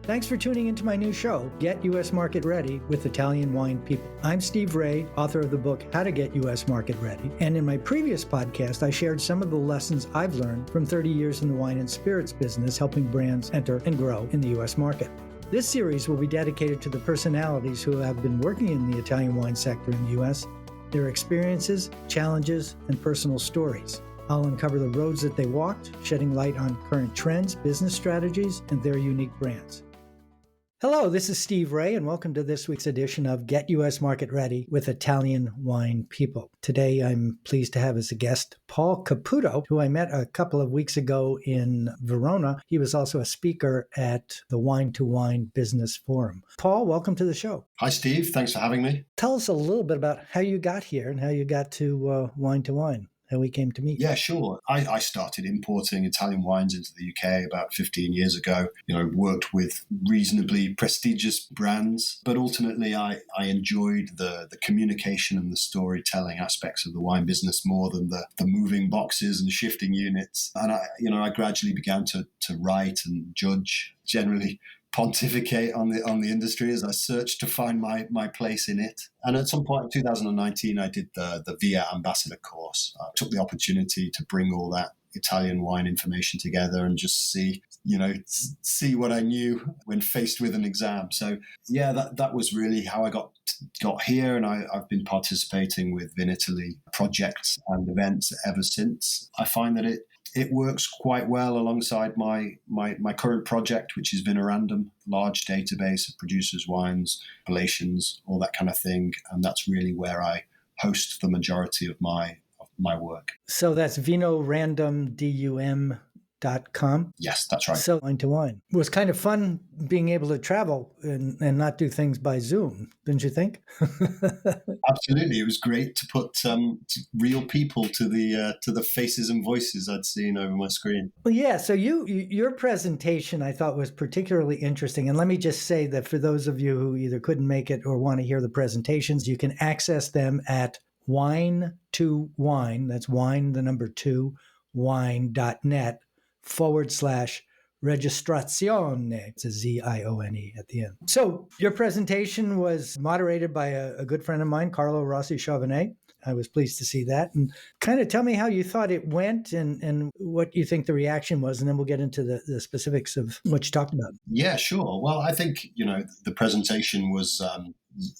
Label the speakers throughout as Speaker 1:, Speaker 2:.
Speaker 1: Thanks for tuning into my new show, Get U.S. Market Ready with Italian Wine People. I'm Steve Raye, author of the book, How to Get U.S. Market Ready. And in my previous podcast, I shared some of the lessons I've learned from 30 years in the wine and spirits business, helping brands enter and grow in the U.S. market. This series will be dedicated to the personalities who have been working in the Italian wine sector in the U.S., their experiences, challenges, and personal stories. I'll uncover the roads that they walked, shedding light on current trends, business strategies, and their unique brands. Hello, this is Steve Raye, and welcome to this week's edition of Get U.S. Market Ready with Italian Wine People. Today, I'm pleased to have as a guest Paul Caputo, who I met a couple of weeks ago in Verona. He was also a speaker at the Wine to Wine Business Forum. Paul, welcome to the show.
Speaker 2: Hi, Steve. Thanks for having me.
Speaker 1: Tell us a little bit about how you got here and how you got to Wine to Wine. How we came to meet.
Speaker 2: Yeah, sure. I started importing Italian wines into the UK about 15 years ago. Worked with reasonably prestigious brands, but ultimately I enjoyed the communication and the storytelling aspects of the wine business more than the moving boxes and shifting units. And I gradually began to write and judge, generally pontificate on the industry as I searched to find my place in it. And at some point in 2019, I did the VIA Ambassador course. I took the opportunity to bring all that Italian wine information together and just see what I knew when faced with an exam. So yeah, that was really how I got here, and I've been participating with Vinitaly projects and events ever since. I find that it works quite well alongside my current project, which is Vinorandum, large database of producers' wines, appellations, all that kind of thing. And that's really where I host the majority of my work.
Speaker 1: So that's VinoRandom.com?
Speaker 2: Yes, that's right.
Speaker 1: So Wine to Wine. It was kind of fun being able to travel and not do things by Zoom, didn't you think?
Speaker 2: Absolutely. It was great to put real people to the faces and voices I'd seen over my screen.
Speaker 1: Well, yeah. So your presentation I thought was particularly interesting. And let me just say that for those of you who either couldn't make it or want to hear the presentations, you can access them at wine2wine. That's wine, the number 2, wine.net/registrazione. It's a Z-I-O-N-E at the end. So your presentation was moderated by a good friend of mine, Carlo Rossi Chauvenet. I was pleased to see that. And kind of tell me how you thought it went and what you think the reaction was, and then we'll get into the specifics of what you talked about.
Speaker 2: Yeah, sure. Well, I think, the presentation was,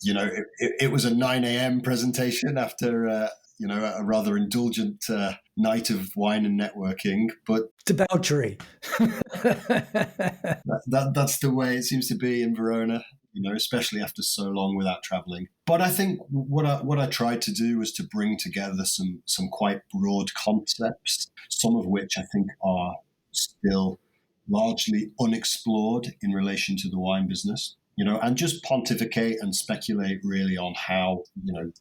Speaker 2: it was a 9 a.m. presentation after, a rather indulgent night of wine and networking, but
Speaker 1: debauchery.
Speaker 2: That's the way it seems to be in Verona, especially after so long without traveling. But I think what I tried to do was to bring together some quite broad concepts, some of which I think are still largely unexplored in relation to the wine business, and just pontificate and speculate really on how,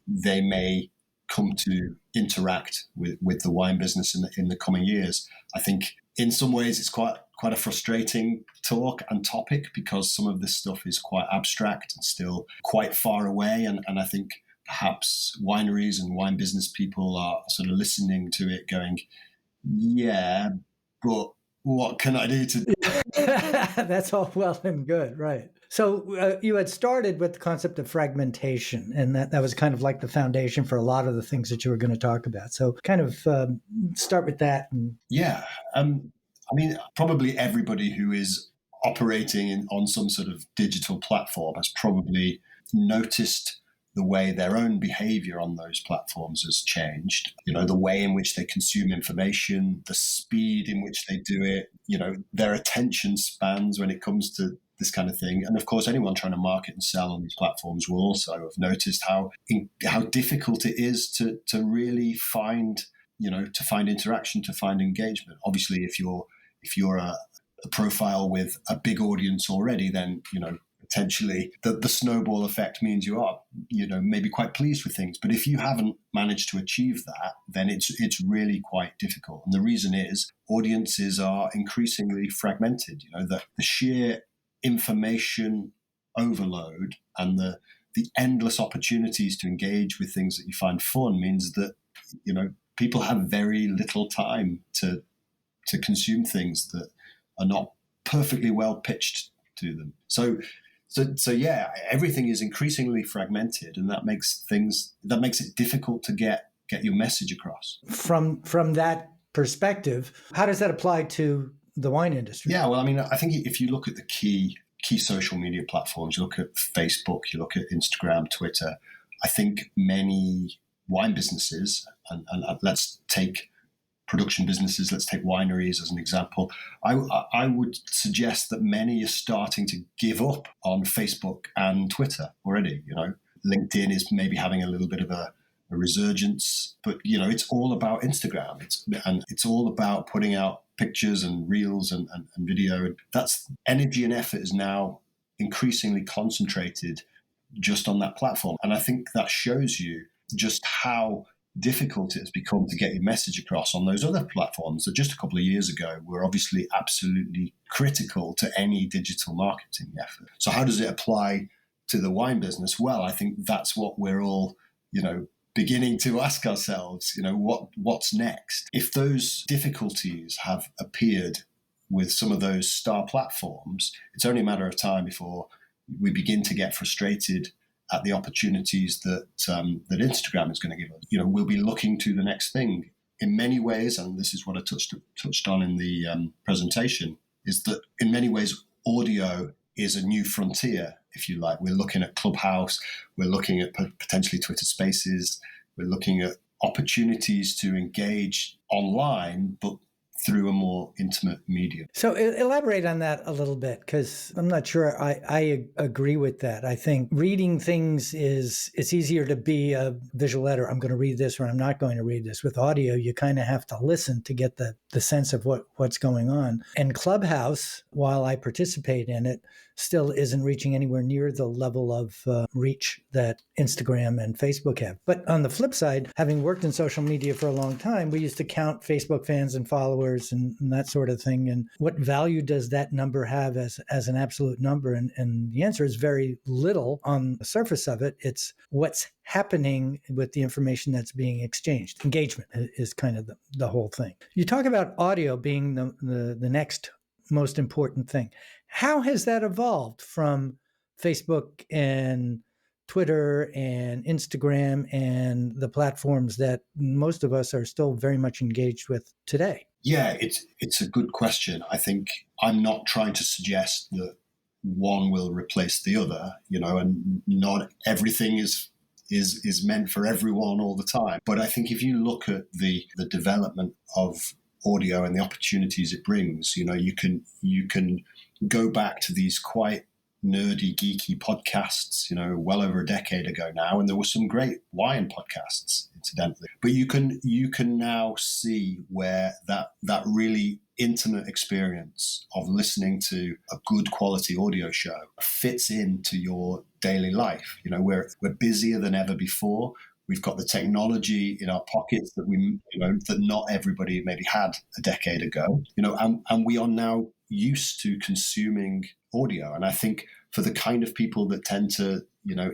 Speaker 2: they may come to interact with the wine business in the coming years. I think in some ways it's quite a frustrating talk and topic because some of this stuff is quite abstract and still quite far away. And I think perhaps wineries and wine business people are sort of listening to it going, yeah, but what can I do to...
Speaker 1: That's all well and good, right. So you had started with the concept of fragmentation, and that was kind of like the foundation for a lot of the things that you were going to talk about. So kind of start with that.
Speaker 2: Yeah. Probably everybody who is operating on some sort of digital platform has probably noticed the way their own behavior on those platforms has changed, the way in which they consume information, the speed in which they do it, their attention spans when it comes to this kind of thing. And of course, anyone trying to market and sell on these platforms will also have noticed how difficult it is to really find interaction, to find engagement. Obviously, if you're a profile with a big audience already, then, potentially the snowball effect means you are, maybe quite pleased with things. But if you haven't managed to achieve that, then it's really quite difficult. And the reason is audiences are increasingly fragmented. The sheer information overload and the endless opportunities to engage with things that you find fun means that, people have very little time to consume things that are not perfectly well pitched to them. So yeah, everything is increasingly fragmented, and that makes it difficult to get your message across.
Speaker 1: From that perspective, how does that apply to the wine industry?
Speaker 2: Yeah, well, I mean, I think if you look at the key social media platforms, you look at Facebook, you look at Instagram, Twitter, I think many wine businesses, and let's take production businesses, let's take wineries as an example, I would suggest that many are starting to give up on Facebook and Twitter already. LinkedIn is maybe having a little bit of a resurgence, but it's all about Instagram. It's all about putting out pictures and reels and video. And that's energy and effort is now increasingly concentrated just on that platform. And I think that shows you just how difficult it has become to get your message across on those other platforms that just a couple of years ago were obviously absolutely critical to any digital marketing effort. So how does it apply to the wine business? Well, I think that's what we're all, beginning to ask ourselves, what's next? If those difficulties have appeared with some of those star platforms, it's only a matter of time before we begin to get frustrated at the opportunities that Instagram is going to give us. We'll be looking to the next thing in many ways, and this is what I touched on in the presentation, is that in many ways audio is a new frontier, if you like. We're looking at Clubhouse, we're looking at potentially Twitter Spaces, we're looking at opportunities to engage online, but through a more intimate medium.
Speaker 1: So elaborate on that a little bit, because I'm not sure I agree with that. I think reading things it's easier to be a visual editor. I'm going to read this or I'm not going to read this. With audio, you kind of have to listen to get the sense of what's going on. And Clubhouse, while I participate in it, still isn't reaching anywhere near the level of reach that Instagram and Facebook have. But on the flip side, having worked in social media for a long time, we used to count Facebook fans and followers and that sort of thing. And what value does that number have as an absolute number? And the answer is very little on the surface of it. It's what's happening with the information that's being exchanged. Engagement is kind of the whole thing. You talk about audio being the next most important thing. How has that evolved from Facebook and Twitter and Instagram and the platforms that most of us are still very much engaged with today?
Speaker 2: Yeah, it's a good question. I think I'm not trying to suggest that one will replace the other, and not everything is meant for everyone all the time. But I think if you look at the development of audio and the opportunities it brings, you can go back to these quite nerdy, geeky podcasts, well over a decade ago now, and there were some great wine podcasts, incidentally. But you can now see where that really intimate experience of listening to a good quality audio show fits into your daily life. We're busier than ever before. We've got the technology in our pockets that that not everybody maybe had a decade ago, and we are now used to consuming audio. And I think for the kind of people that tend to,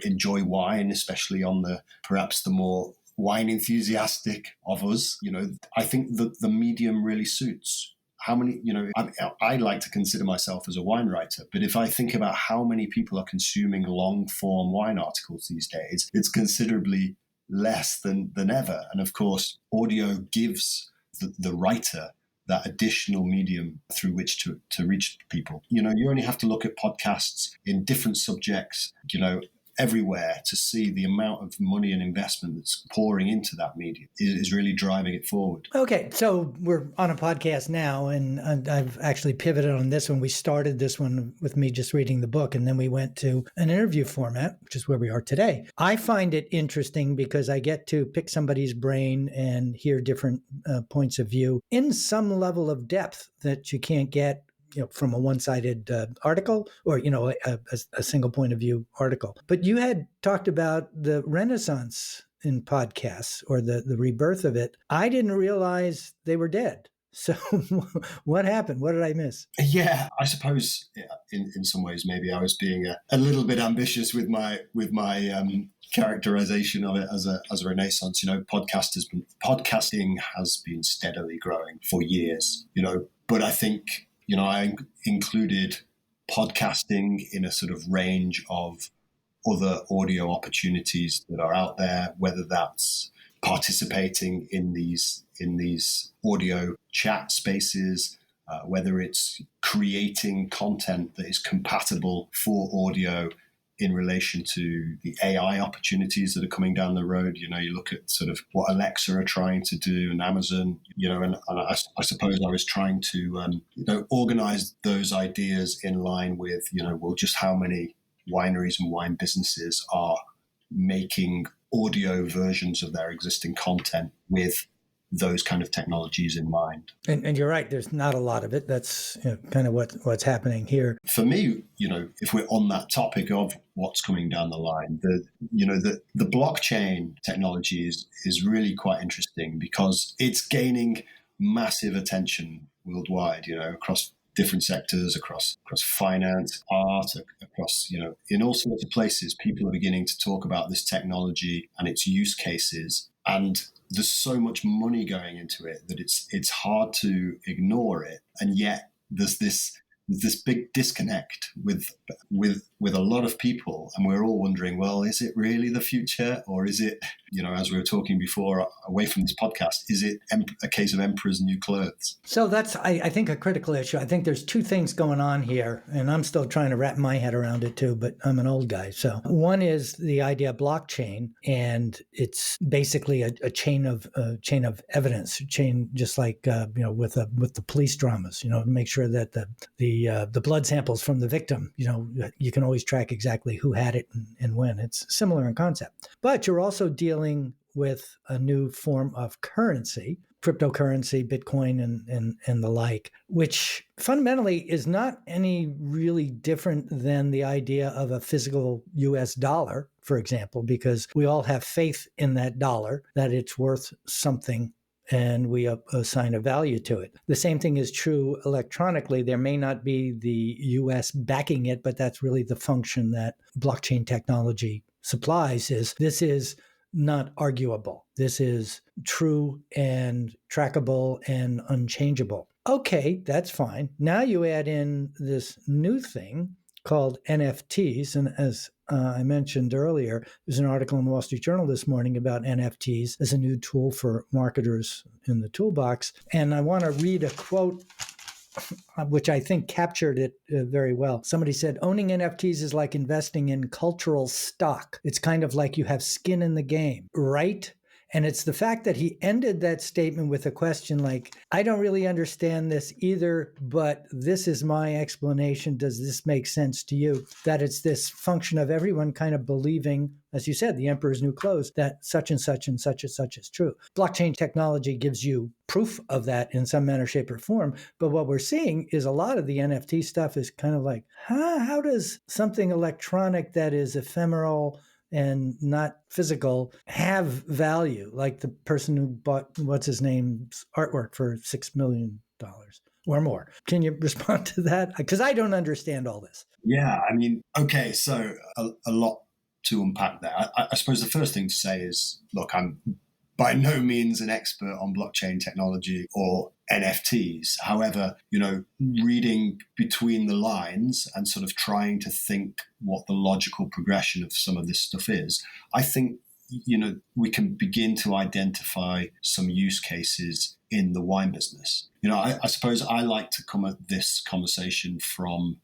Speaker 2: enjoy wine, especially on perhaps the more wine enthusiastic of us, I think that the medium really suits. How many, I like to consider myself as a wine writer, but if I think about how many people are consuming long form wine articles these days, it's considerably less than ever. And of course, audio gives the writer that additional medium through which to reach people. You only have to look at podcasts in different subjects, everywhere to see the amount of money and investment that's pouring into that medium is really driving it forward.
Speaker 1: Okay, so we're on a podcast now, and I've actually pivoted on this one. We started this one with me just reading the book, and then we went to an interview format, which is where we are today. I find it interesting because I get to pick somebody's brain and hear different points of view in some level of depth that you can't get from a one-sided article or, a single point of view article. But you had talked about the renaissance in podcasts or the rebirth of it. I didn't realize they were dead. So what happened? What did I miss?
Speaker 2: Yeah, I suppose in some ways, maybe I was being a little bit ambitious with my characterization of it as a renaissance. Podcasting has been steadily growing for years, but I think, I included podcasting in a sort of range of other audio opportunities that are out there, whether that's participating in these audio chat spaces, whether it's creating content that is compatible for audio in relation to the AI opportunities that are coming down the road. You look at sort of what Alexa are trying to do and Amazon, and I suppose I was trying to, organize those ideas in line with, just how many wineries and wine businesses are making audio versions of their existing content with those kind of technologies in mind.
Speaker 1: And you're right, there's not a lot of it. That's kind of what's happening here.
Speaker 2: For me, if we're on that topic of what's coming down the line, the blockchain technology is really quite interesting because it's gaining massive attention worldwide, across different sectors, across finance, art, across, in all sorts of places, people are beginning to talk about this technology and its use cases. And there's so much money going into it that it's hard to ignore it. And yet there's this big disconnect with a lot of people, and we're all wondering, well, is it really the future, or is it, as we were talking before, away from this podcast, is it a case of emperor's new clothes?
Speaker 1: So that's, I think, a critical issue. I think there's two things going on here, and I'm still trying to wrap my head around it too, but I'm an old guy. So one is the idea of blockchain, and it's basically a chain of evidence, just like with the police dramas, to make sure that the blood samples from the victim, you can always track exactly who had it and when. It's similar in concept. But you're also dealing with a new form of currency, cryptocurrency, Bitcoin, and the like, which fundamentally is not any really different than the idea of a physical US dollar, for example, because we all have faith in that dollar, that it's worth something, and we assign a value to it. The same thing is true electronically. There may not be the US backing it, but that's really the function that blockchain technology supplies. This is not arguable. This is true and trackable and unchangeable. Okay, that's fine. Now you add in this new thing called NFTs. And as I mentioned earlier, there's an article in the Wall Street Journal this morning about NFTs as a new tool for marketers in the toolbox. And I want to read a quote which I think captured it very well. Somebody said, owning NFTs is like investing in cultural stock. It's kind of like you have skin in the game, right? And it's the fact that he ended that statement with a question like, I don't really understand this either, but this is my explanation. Does this make sense to you? That it's this function of everyone kind of believing, as you said, the emperor's new clothes, that such and such and such and such is true. Blockchain technology gives you proof of that in some manner, shape, or form. But what we're seeing is a lot of the NFT stuff is kind of like, how does something electronic that is ephemeral and not physical have value, like the person who bought what's his name's artwork for $6 million or more? Can you respond to that? Because I don't understand all this.
Speaker 2: Yeah, I mean, okay, so a lot to unpack there. I suppose the first thing to say is, look, I'm by no means an expert on blockchain technology or NFTs. However, reading between the lines and sort of trying to think what the logical progression of some of this stuff is, I think, we can begin to identify some use cases in the wine business. I suppose I like to come at this conversation from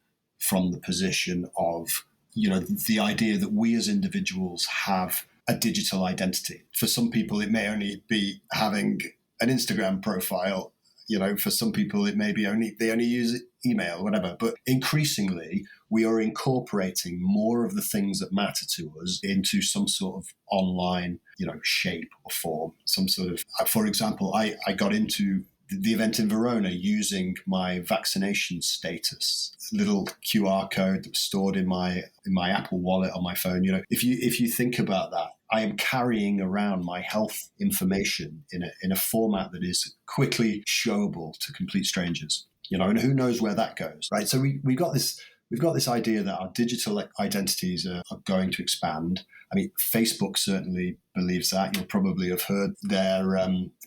Speaker 2: the position of, the idea that we as individuals have a digital identity. For some people, it may only be having an Instagram profile. For some people, it may be they only use email, whatever. But increasingly, we are incorporating more of the things that matter to us into some sort of online, shape or form. Some sort of, for example, I got into the event in Verona using my vaccination status, little QR code that was stored in my Apple Wallet on my phone. If you think about that, I am carrying around my health information in a format that is quickly showable to complete strangers. And who knows where that goes, right? So we got this we've got this idea that our digital identities are going to expand. I mean, Facebook certainly believes that. You'll probably have heard their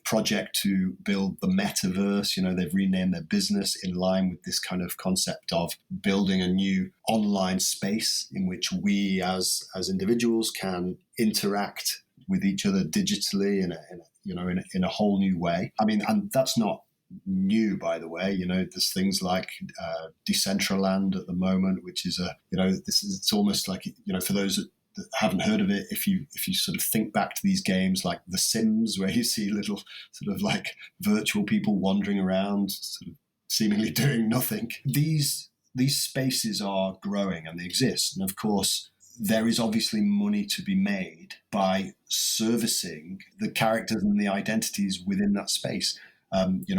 Speaker 2: project to build the metaverse. They've renamed their business in line with this kind of concept of building a new online space in which we as individuals can interact with each other digitally in a whole new way. I mean, and that's not new, by the way. There's things like Decentraland at the moment, which is it's almost like, for those that haven't heard of it, if you sort of think back to these games like The Sims, where you see little sort of like virtual people wandering around, sort of seemingly doing nothing. These spaces are growing and they exist, and of course there is obviously money to be made by servicing the characters and the identities within that space.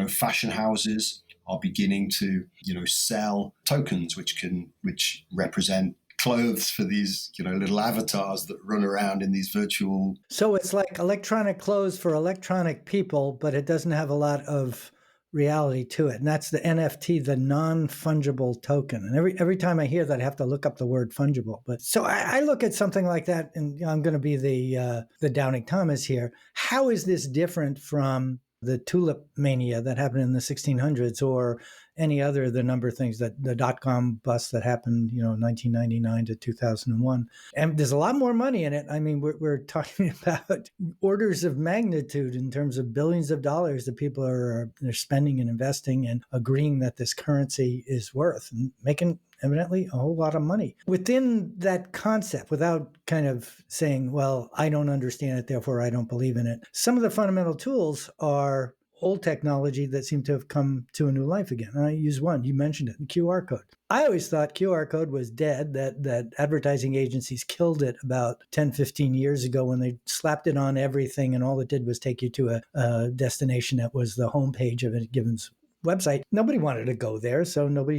Speaker 2: Fashion houses are beginning to, sell tokens which represent clothes for these, little avatars that run around in these virtual.
Speaker 1: So it's like electronic clothes for electronic people, but it doesn't have a lot of reality to it. And that's the NFT, the non-fungible token. And every time I hear that, I have to look up the word fungible. But so I look at something like that, and I'm going to be the Doubting Thomas here. How is this different from the tulip mania that happened in the 1600s, or any other, the number of things that the dot-com bust that happened, 1999 to 2001. And there's a lot more money in it. I mean, we're talking about orders of magnitude in terms of billions of dollars that people are spending and investing and agreeing that this currency is worth, and making evidently a whole lot of money. Within that concept, without kind of saying, well, I don't understand it, therefore I don't believe in it, some of the fundamental tools are old technology that seem to have come to a new life again. And I use one, you mentioned it, the QR code. I always thought QR code was dead, that advertising agencies killed it about 10, 15 years ago when they slapped it on everything, and all it did was take you to a destination that was the homepage of a given website. Nobody wanted to go there, so nobody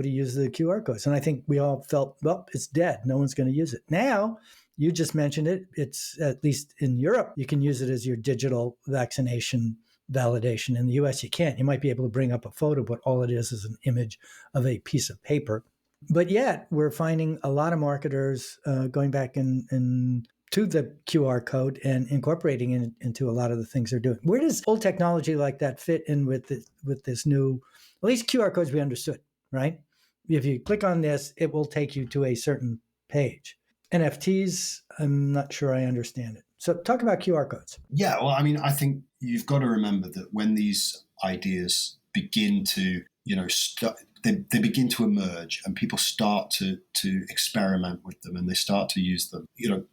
Speaker 1: used the QR codes. And I think we all felt, well, it's dead. No one's going to use it. Now, you just mentioned it. It's, at least in Europe, you can use it as your digital vaccination validation. In the US, you can't. You might be able to bring up a photo, but all it is an image of a piece of paper. But yet, we're finding a lot of marketers going back and to the QR code and incorporating it into a lot of the things they're doing. Where does old technology like that fit in with this new, at least QR codes we understood, right? If you click on this, it will take you to a certain page. NFTs, I'm not sure I understand it. So talk about QR codes.
Speaker 2: Yeah, well, I mean, I think you've got to remember that when these ideas begin to, they begin to emerge and people start to experiment with them and they start to use them.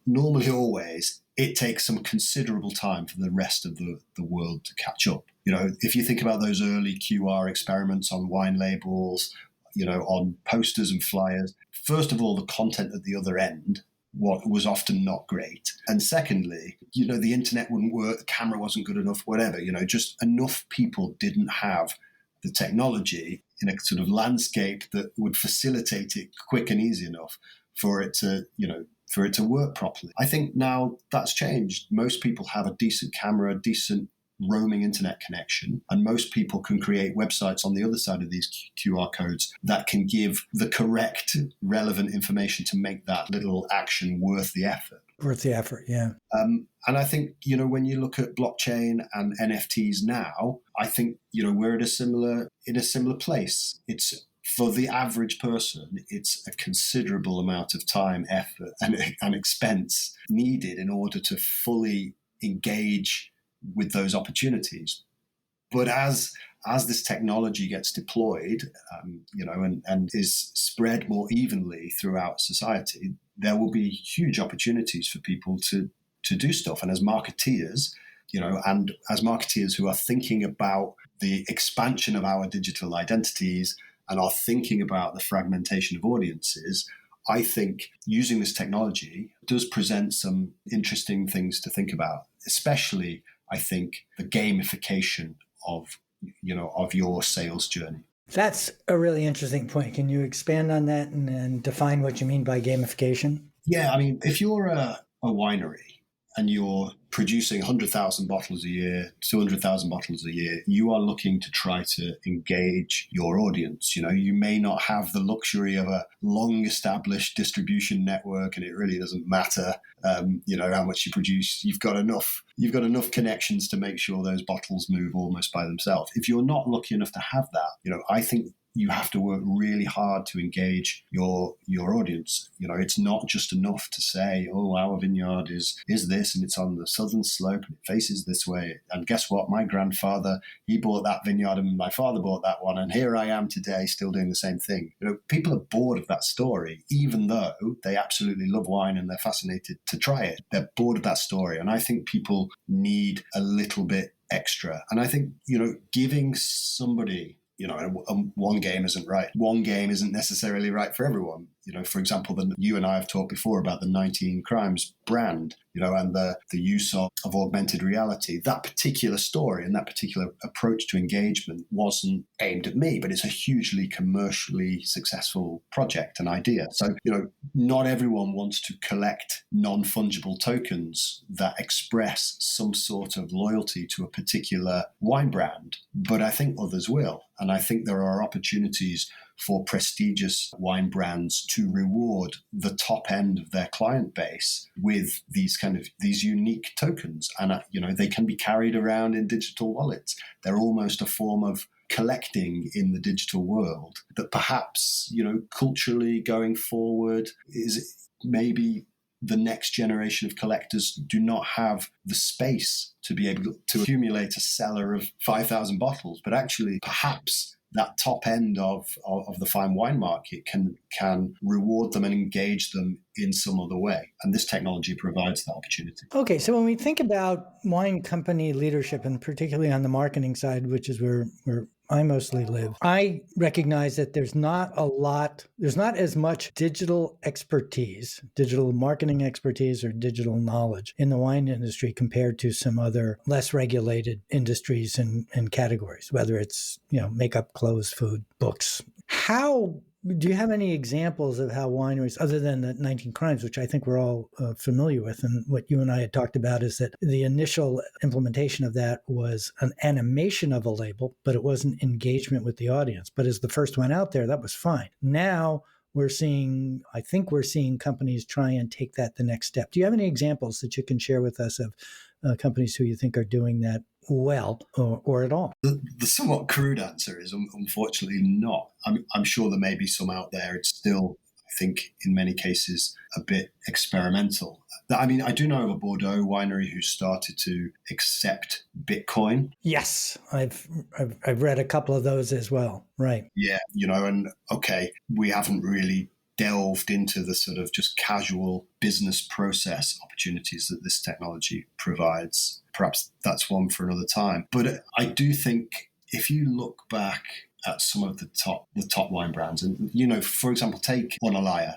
Speaker 2: Normally always it takes some considerable time for the rest of the world to catch up. If you think about those early QR experiments on wine labels, on posters and flyers, first of all, the content at the other end what was often not great. And secondly, the internet wouldn't work, the camera wasn't good enough, whatever, just enough people didn't have the technology in a sort of landscape that would facilitate it quick and easy enough for it to work properly. I think now that's changed. Most people have a decent camera, a decent roaming internet connection, and most people can create websites on the other side of these QR codes that can give the correct relevant information to make that little action worth the effort.
Speaker 1: Worth the effort, yeah.
Speaker 2: And I think, when you look at blockchain and NFTs now, I think, we're in a similar place. It's, for the average person, it's a considerable amount of time, effort, and expense needed in order to fully engage with those opportunities. But as this technology gets deployed, and is spread more evenly throughout society, there will be huge opportunities for people to do stuff. And as marketeers, and as marketeers who are thinking about the expansion of our digital identities and are thinking about the fragmentation of audiences, I think using this technology does present some interesting things to think about, especially, I think, the gamification of your sales journey.
Speaker 1: That's a really interesting point. Can you expand on that and define what you mean by gamification?
Speaker 2: Yeah, I mean, if you're a winery and you're producing 100,000 bottles a year, 200,000 bottles a year, you are looking to try to engage your audience. You may not have the luxury of a long established distribution network, and it really doesn't matter, how much you produce. You've got enough connections to make sure those bottles move almost by themselves. If you're not lucky enough to have that, I think you have to work really hard to engage your audience. It's not just enough to say, oh, our vineyard is this, and it's on the southern slope, and it faces this way. And guess what? My grandfather, he bought that vineyard, and my father bought that one, and here I am today still doing the same thing. People are bored of that story, even though they absolutely love wine and they're fascinated to try it. They're bored of that story. And I think people need a little bit extra. And I think, giving somebody, one game isn't right. One game isn't necessarily right for everyone. For example, you and I have talked before about the 19 Crimes brand, and the use of augmented reality. That particular story and that particular approach to engagement wasn't aimed at me, but it's a hugely commercially successful project and idea. So, not everyone wants to collect non-fungible tokens that express some sort of loyalty to a particular wine brand, but I think others will. And I think there are opportunities for prestigious wine brands to reward the top end of their client base with these unique tokens. And, they can be carried around in digital wallets. They're almost a form of collecting in the digital world that perhaps, culturally going forward is maybe the next generation of collectors do not have the space to be able to accumulate a cellar of 5,000 bottles, but actually perhaps that top end of the fine wine market can reward them and engage them in some other way. And this technology provides that opportunity.
Speaker 1: Okay, so when we think about wine company leadership, and particularly on the marketing side, which is where I mostly live, I recognize that there's not as much digital expertise, digital marketing expertise, or digital knowledge in the wine industry compared to some other less regulated industries and categories, whether it's, makeup, clothes, food, books. How do you have any examples of how wineries, other than the 19 Crimes, which I think we're all familiar with, and what you and I had talked about is that the initial implementation of that was an animation of a label, but it wasn't engagement with the audience. But as the first one out there, that was fine. Now I think we're seeing companies try and take that the next step. Do you have any examples that you can share with us of companies who you think are doing that well or at all?
Speaker 2: The somewhat crude answer is unfortunately not. I'm sure there may be some out there. It's still, I think, in many cases, a bit experimental. I do know of a Bordeaux winery who started to accept Bitcoin.
Speaker 1: Yes, I've read a couple of those as well. Right.
Speaker 2: Yeah, and okay, we haven't really delved into the sort of just casual business process opportunities that this technology provides. Perhaps that's one for another time. But I do think if you look back at some of the top wine brands, and, for example, take Bonalaya.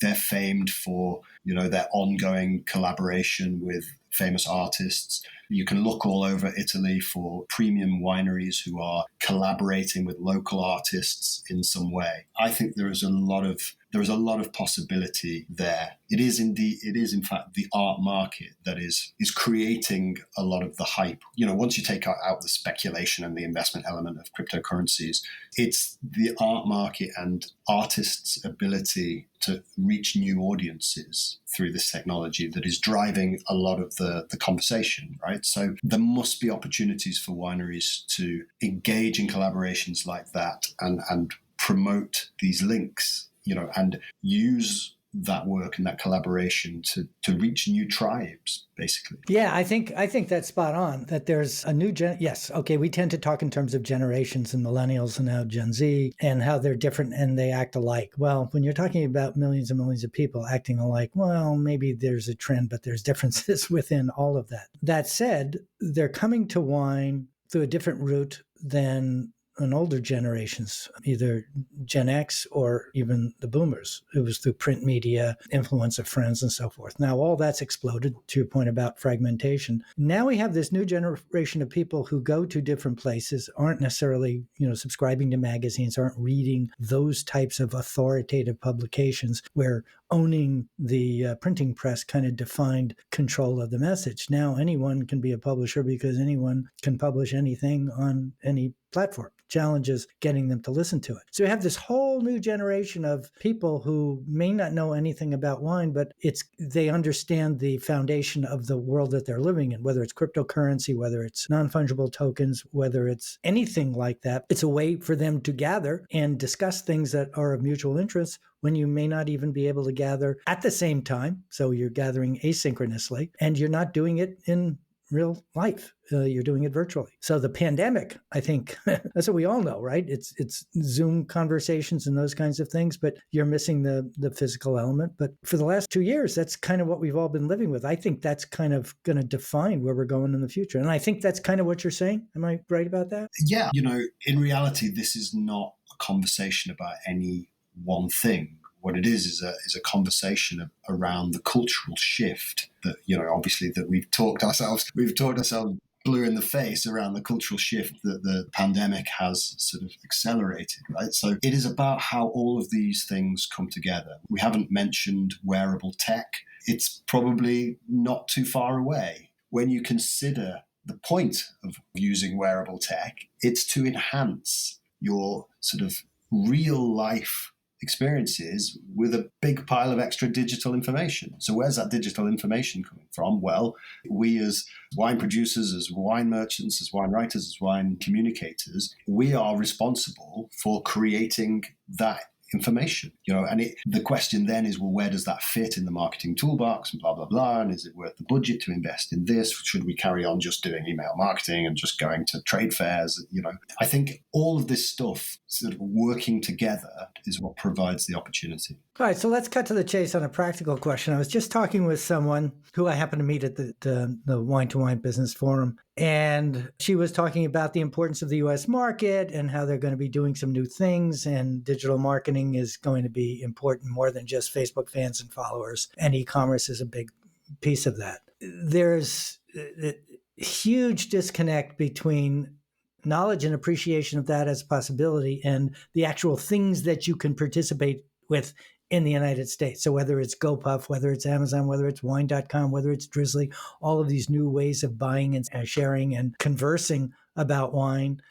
Speaker 2: They're famed for, their ongoing collaboration with famous artists. You can look all over Italy for premium wineries who are collaborating with local artists in some way. I think there is a lot of possibility there. It is in fact the art market that is creating a lot of the hype. Once you take out the speculation and the investment element of cryptocurrencies, it's the art market and artists' ability to reach new audiences through this technology that is driving a lot of the conversation, right? So there must be opportunities for wineries to engage in collaborations like that and promote these links, and use that work and that collaboration to reach new tribes, basically.
Speaker 1: Yeah, I think that's spot on, that there's a new yes. Okay. We tend to talk in terms of generations and millennials and now Gen Z and how they're different and they act alike. Well, when you're talking about millions and millions of people acting alike, well, maybe there's a trend, but there's differences within all of that. That said, they're coming to wine through a different route than in older generations, either Gen X or even the boomers. It was through print media, influence of friends, and so forth. Now, all that's exploded, to your point about fragmentation. Now we have this new generation of people who go to different places, aren't necessarily, subscribing to magazines, aren't reading those types of authoritative publications where owning the printing press kind of defined control of the message. Now anyone can be a publisher because anyone can publish anything on any platform. Challenge is getting them to listen to it. So we have this whole new generation of people who may not know anything about wine, but they understand the foundation of the world that they're living in, whether it's cryptocurrency, whether it's non-fungible tokens, whether it's anything like that. It's a way for them to gather and discuss things that are of mutual interest when you may not even be able to gather at the same time. So you're gathering asynchronously, and you're not doing it in real life. You're doing it virtually. So the pandemic, I think, that's what we all know, right? It's Zoom conversations and those kinds of things, but you're missing the physical element. But for the last 2 years, that's kind of what we've all been living with. I think that's kind of going to define where we're going in the future. And I think that's kind of what you're saying. Am I right about that?
Speaker 2: Yeah. In reality, this is not a conversation about any one thing. What it is a conversation around the cultural shift that, obviously that we've talked ourselves blue in the face around the cultural shift that the pandemic has sort of accelerated, right? So it is about how all of these things come together. We haven't mentioned wearable tech. It's probably not too far away. When you consider the point of using wearable tech, it's to enhance your sort of real life experiences with a big pile of extra digital information. So where's that digital information coming from? Well, we as wine producers, as wine merchants, as wine writers, as wine communicators, we are responsible for creating that information, and the question then is, well, where does that fit in the marketing toolbox and blah, blah, blah, and is it worth the budget to invest in this? Should we carry on just doing email marketing and just going to trade fairs? I think all of this stuff sort of working together is what provides the opportunity.
Speaker 1: All right, so let's cut to the chase on a practical question. I was just talking with someone who I happened to meet at the Wine to Wine Business Forum, and she was talking about the importance of the U.S. market and how they're going to be doing some new things, and digital marketing is going to be important more than just Facebook fans and followers, and e-commerce is a big piece of that. There's a huge disconnect between knowledge and appreciation of that as a possibility and the actual things that you can participate with in the United States. So whether it's GoPuff, whether it's Amazon, whether it's wine.com, whether it's Drizzly, all of these new ways of buying and sharing and conversing about wine,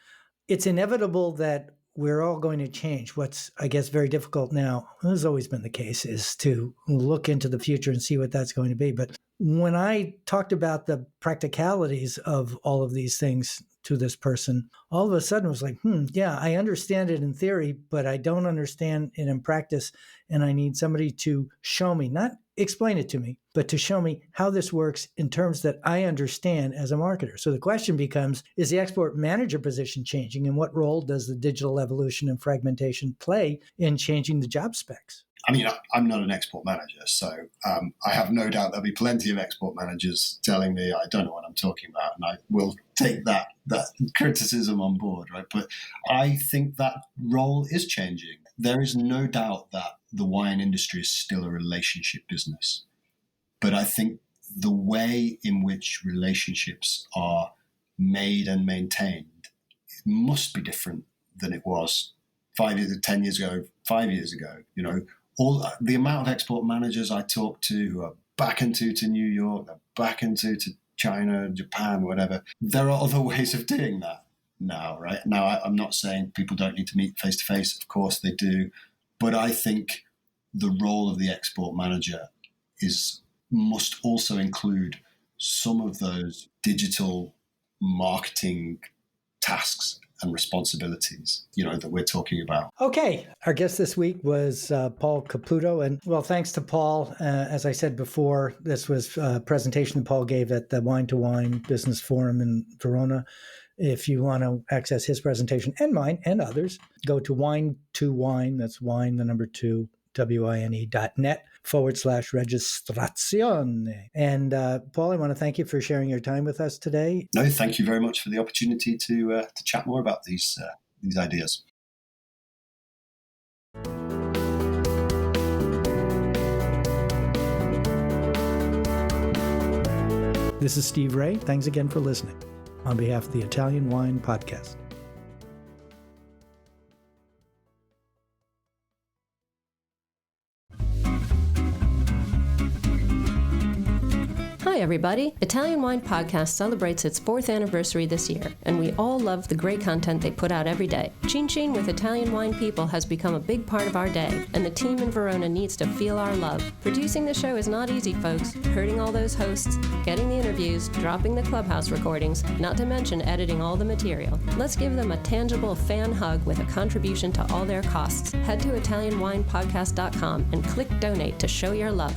Speaker 1: it's inevitable that we're all going to change. What's, I guess, very difficult now, has always been the case, is to look into the future and see what that's going to be. But when I talked about the practicalities of all of these things to this person, all of a sudden it was like, yeah, I understand it in theory, but I don't understand it in practice. And I need somebody to show me, not explain it to me, but to show me how this works in terms that I understand as a marketer. So the question becomes, is the export manager position changing? And what role does the digital evolution and fragmentation play in changing the job specs?
Speaker 2: I mean, I'm not an export manager, so I have no doubt there'll be plenty of export managers telling me I don't know what I'm talking about, and I will take that criticism on board, right? But I think that role is changing. There is no doubt that the wine industry is still a relationship business, but I think the way in which relationships are made and maintained must be different than it was 5 years, 10 years ago, 5 years ago. All the amount of export managers I talk to who are back into New York, they're back into China, Japan, whatever. There are other ways of doing that now, right? Now, I'm not saying people don't need to meet face to face. Of course they do. But I think the role of the export manager must also include some of those digital marketing tasks and responsibilities, that we're talking about.
Speaker 1: Okay. Our guest this week was Paul Caputo. And well, thanks to Paul. As I said before, this was a presentation that Paul gave at the Wine to Wine Business Forum in Verona. If you want to access his presentation and mine and others, go to wine2wine, that's wine, the number 2, wine.net/registrazione. And Paul, I want to thank you for sharing your time with us today.
Speaker 2: No, thank you very much for the opportunity to chat more about these these ideas.
Speaker 1: This is Steve Raye. Thanks again for listening on behalf of the Italian Wine Podcast.
Speaker 3: Hi everybody! Italian Wine Podcast celebrates its 4th anniversary this year, and we all love the great content they put out every day. Chin with Italian wine people has become a big part of our day, and the team in Verona needs to feel our love. Producing the show is not easy, folks. Herding all those hosts, getting the interviews, dropping the clubhouse recordings, not to mention editing all the material. Let's give them a tangible fan hug with a contribution to all their costs. Head to ItalianWinePodcast.com and click donate to show your love.